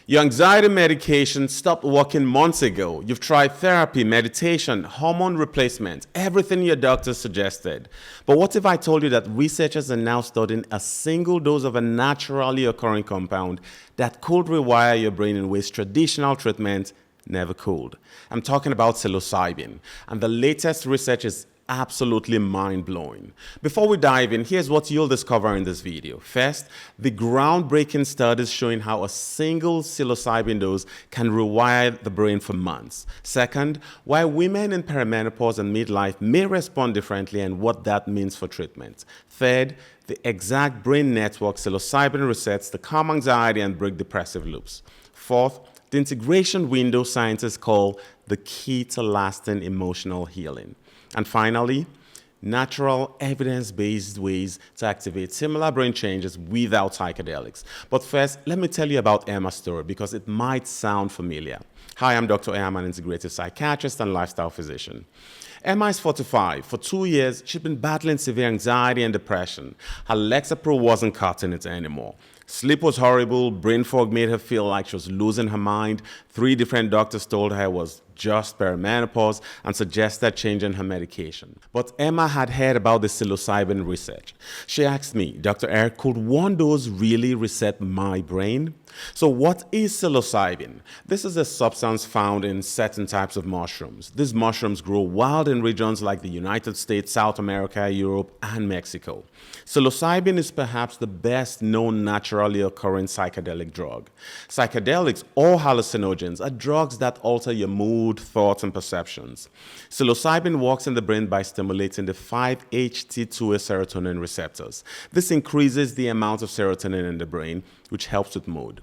Your anxiety medication stopped working months ago. You've tried therapy, meditation, hormone replacement, everything your doctor suggested. But what if I told you that researchers are now studying a single dose of a naturally occurring compound that could rewire your brain in ways traditional treatment never could? I'm talking about psilocybin, and the latest research is absolutely mind-blowing. Before we dive in, here's what you'll discover in this video. First, the groundbreaking studies showing how a single psilocybin dose can rewire the brain for months. Second, why women in perimenopause and midlife may respond differently and what that means for treatment. Third, the exact brain network psilocybin resets to calm anxiety and break depressive loops. Fourth, the integration window scientists call the key to lasting emotional healing. And finally, natural evidence-based ways to activate similar brain changes without psychedelics. But first, let me tell you about Emma's story because it might sound familiar. Hi, I'm Dr. Emma, an integrative psychiatrist and lifestyle physician. Emma is 45. For 2 years, she'd been battling severe anxiety and depression. Her Lexapro wasn't cutting it anymore. Sleep was horrible, brain fog made her feel like she was losing her mind. 3 different doctors told her it was just perimenopause and suggested changing her medication. But Emma had heard about the psilocybin research. She asked me, Dr. Eric, could one dose really reset my brain? So what is psilocybin? This is a substance found in certain types of mushrooms. These mushrooms grow wild in regions like the United States, South America, Europe, and Mexico. Psilocybin is perhaps the best known naturally occurring psychedelic drug. Psychedelics or hallucinogens are drugs that alter your mood, thoughts, and perceptions. Psilocybin works in the brain by stimulating the 5-HT2A serotonin receptors. This increases the amount of serotonin in the brain, which helps with mood.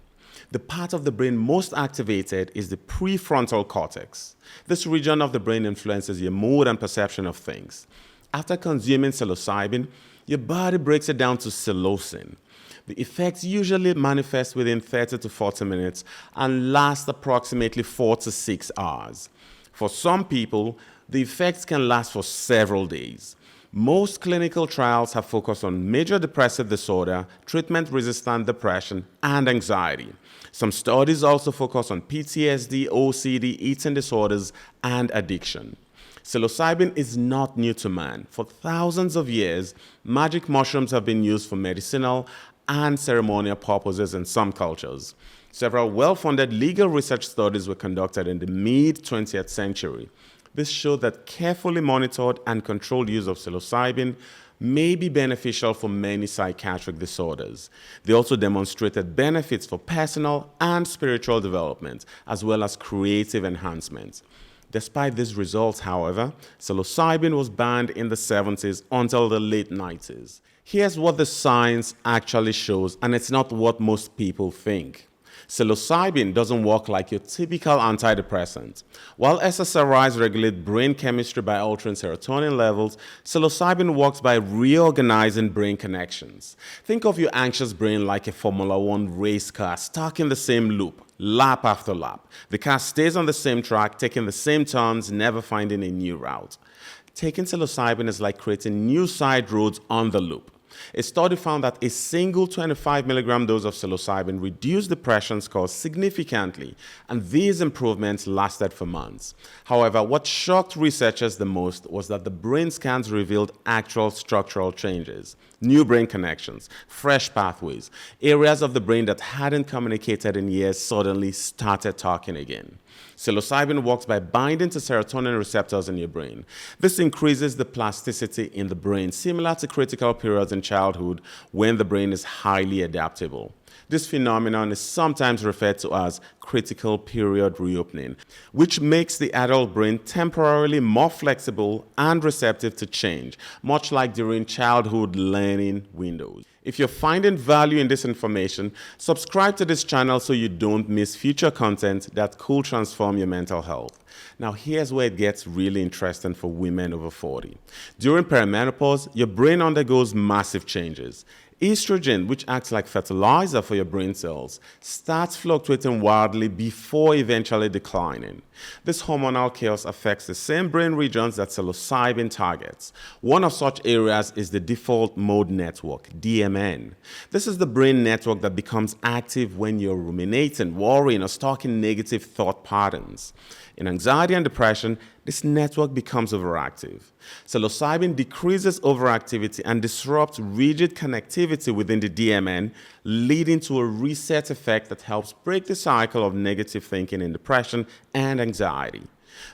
The part of the brain most activated is the prefrontal cortex. This region of the brain influences your mood and perception of things. After consuming psilocybin, your body breaks it down to psilocin. The effects usually manifest within 30 to 40 minutes and last approximately 4 to 6 hours. For some people, the effects can last for several days. Most clinical trials have focused on major depressive disorder, treatment-resistant depression, and anxiety. Some studies also focus on PTSD, OCD, eating disorders, and addiction. Psilocybin is not new to man. For thousands of years, magic mushrooms have been used for medicinal and ceremonial purposes in some cultures. Several well-funded legal research studies were conducted in the mid-20th century. This showed that carefully monitored and controlled use of psilocybin may be beneficial for many psychiatric disorders. They also demonstrated benefits for personal and spiritual development, as well as creative enhancements. Despite these results, however, psilocybin was banned in the 70s until the late 90s. Here's what the science actually shows, and it's not what most people think. Psilocybin doesn't work like your typical antidepressant. While SSRIs regulate brain chemistry by altering serotonin levels, psilocybin works by reorganizing brain connections. Think of your anxious brain like a Formula One race car stuck in the same loop, lap after lap. The car stays on the same track, taking the same turns, never finding a new route. Taking psilocybin is like creating new side roads on the loop. A study found that a single 25 milligram dose of psilocybin reduced depression scores significantly, and these improvements lasted for months. However, what shocked researchers the most was that the brain scans revealed actual structural changes, new brain connections, fresh pathways. Areas of the brain that hadn't communicated in years suddenly started talking again. Psilocybin works by binding to serotonin receptors in your brain. This increases the plasticity in the brain, similar to critical periods in childhood when the brain is highly adaptable. This phenomenon is sometimes referred to as critical period reopening, which makes the adult brain temporarily more flexible and receptive to change, much like during childhood learning windows. If you're finding value in this information, subscribe to this channel so you don't miss future content that could transform your mental health. Now, here's where it gets really interesting for women over 40. During perimenopause, your brain undergoes massive changes. Estrogen, which acts like fertilizer for your brain cells, starts fluctuating wildly before eventually declining. This hormonal chaos affects the same brain regions that psilocybin targets. One of such areas is the default mode network, DMN. This is the brain network that becomes active when you're ruminating, worrying, or stuck in negative thought patterns. In anxiety and depression, this network becomes overactive. Psilocybin decreases overactivity and disrupts rigid connectivity within the DMN, leading to a reset effect that helps break the cycle of negative thinking in depression and anxiety.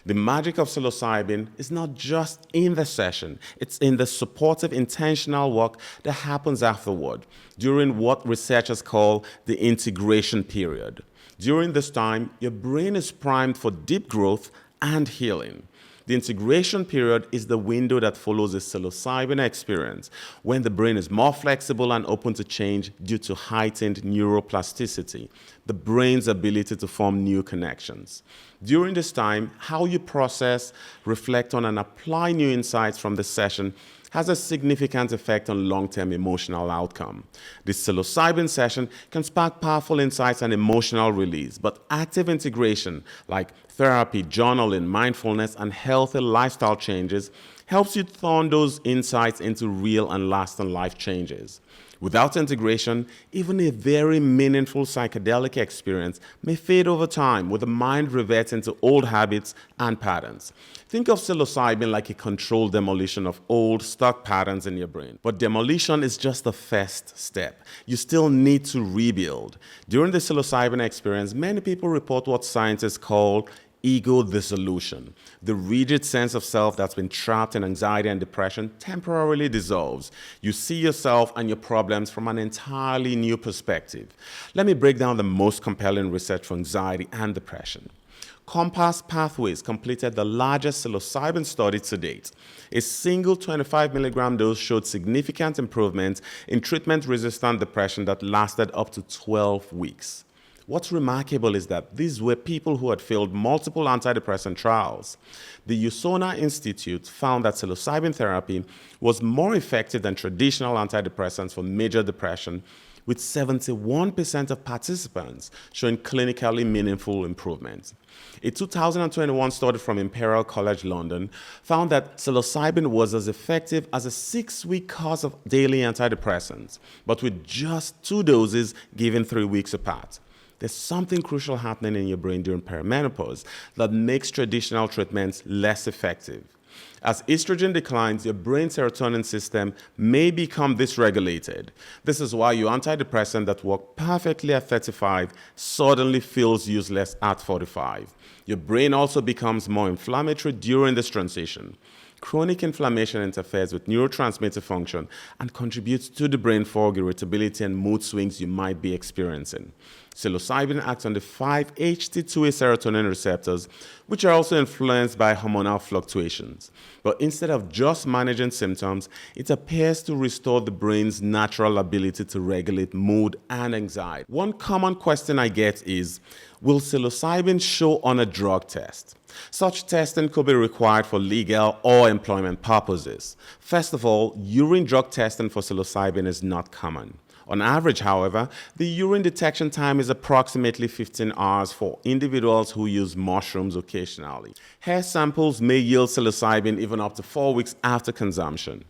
The magic of psilocybin is not just in the session, it's in the supportive intentional work that happens afterward, during what researchers call the integration period. During this time, your brain is primed for deep growth and healing. The integration period is the window that follows the psilocybin experience, when the brain is more flexible and open to change due to heightened neuroplasticity, the brain's ability to form new connections. During this time, how you process, reflect on, and apply new insights from the session has a significant effect on long-term emotional outcome. The psilocybin session can spark powerful insights and emotional release, but active integration like therapy, journaling, mindfulness, and healthy lifestyle changes helps you turn those insights into real and lasting life changes. Without integration, even a very meaningful psychedelic experience may fade over time, with the mind reverting to old habits and patterns. Think of psilocybin like a controlled demolition of old, stuck patterns in your brain. But demolition is just the first step. You still need to rebuild. During the psilocybin experience, many people report what scientists call ego dissolution. The rigid sense of self that's been trapped in anxiety and depression temporarily dissolves. You see yourself and your problems from an entirely new perspective. Let me break down the most compelling research for anxiety and depression. Compass Pathways completed the largest psilocybin study to date. A single 25 milligram dose showed significant improvement in treatment-resistant depression that lasted up to 12 weeks. What's remarkable is that these were people who had failed multiple antidepressant trials. The Usona Institute found that psilocybin therapy was more effective than traditional antidepressants for major depression, with 71% of participants showing clinically meaningful improvements. A 2021 study from Imperial College, London, found that psilocybin was as effective as a 6-week course of daily antidepressants, but with just 2 doses given 3 weeks apart. There's something crucial happening in your brain during perimenopause that makes traditional treatments less effective. As estrogen declines, your brain serotonin system may become dysregulated. This is why your antidepressant that worked perfectly at 35 suddenly feels useless at 45. Your brain also becomes more inflammatory during this transition. Chronic inflammation interferes with neurotransmitter function and contributes to the brain fog, irritability, and mood swings you might be experiencing. Psilocybin acts on the 5-HT2A serotonin receptors, which are also influenced by hormonal fluctuations. But instead of just managing symptoms, it appears to restore the brain's natural ability to regulate mood and anxiety. One common question I get is, will psilocybin show on a drug test? Such testing could be required for legal or employment purposes. First of all, urine drug testing for psilocybin is not common. On average, however, the urine detection time is approximately 15 hours for individuals who use mushrooms occasionally. Hair samples may yield psilocybin even up to 4 weeks after consumption.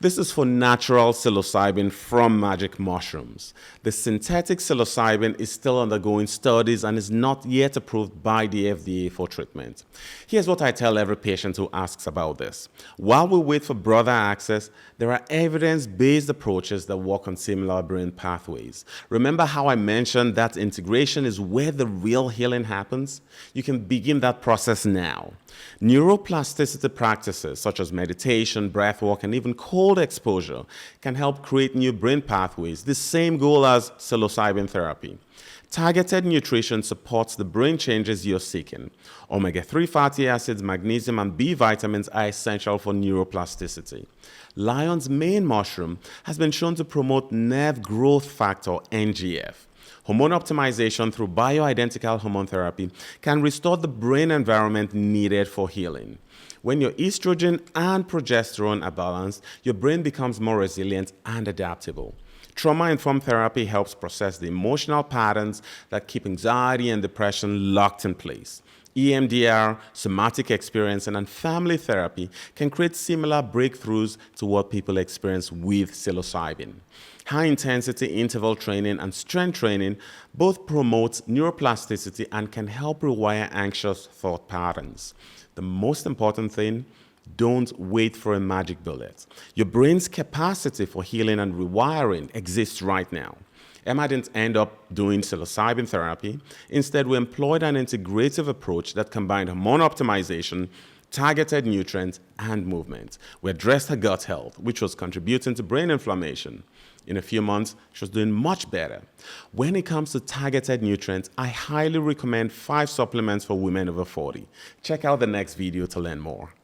This is for natural psilocybin from magic mushrooms. The synthetic psilocybin is still undergoing studies and is not yet approved by the FDA for treatment. Here's what I tell every patient who asks about this. While we wait for broader access, there are evidence-based approaches that work on similar brain pathways. Remember how I mentioned that integration is where the real healing happens? You can begin that process now. Neuroplasticity practices such as meditation, breathwork, and even cold exposure can help create new brain pathways, the same goal as psilocybin therapy. Targeted nutrition supports the brain changes you're seeking. Omega-3 fatty acids, magnesium, and B vitamins are essential for neuroplasticity. Lion's mane mushroom has been shown to promote nerve growth factor, NGF. Hormone optimization through bioidentical hormone therapy can restore the brain environment needed for healing. When your estrogen and progesterone are balanced, your brain becomes more resilient and adaptable. Trauma-informed therapy helps process the emotional patterns that keep anxiety and depression locked in place. EMDR, somatic experiencing, and family therapy can create similar breakthroughs to what people experience with psilocybin. High-intensity interval training and strength training both promote neuroplasticity and can help rewire anxious thought patterns. The most important thing, don't wait for a magic bullet. Your brain's capacity for healing and rewiring exists right now. Emma didn't end up doing psilocybin therapy. Instead, we employed an integrative approach that combined hormone optimization, targeted nutrients, and movement. We addressed her gut health, which was contributing to brain inflammation. In a few months, she was doing much better. When it comes to targeted nutrients, I highly recommend 5 supplements for women over 40. Check out the next video to learn more.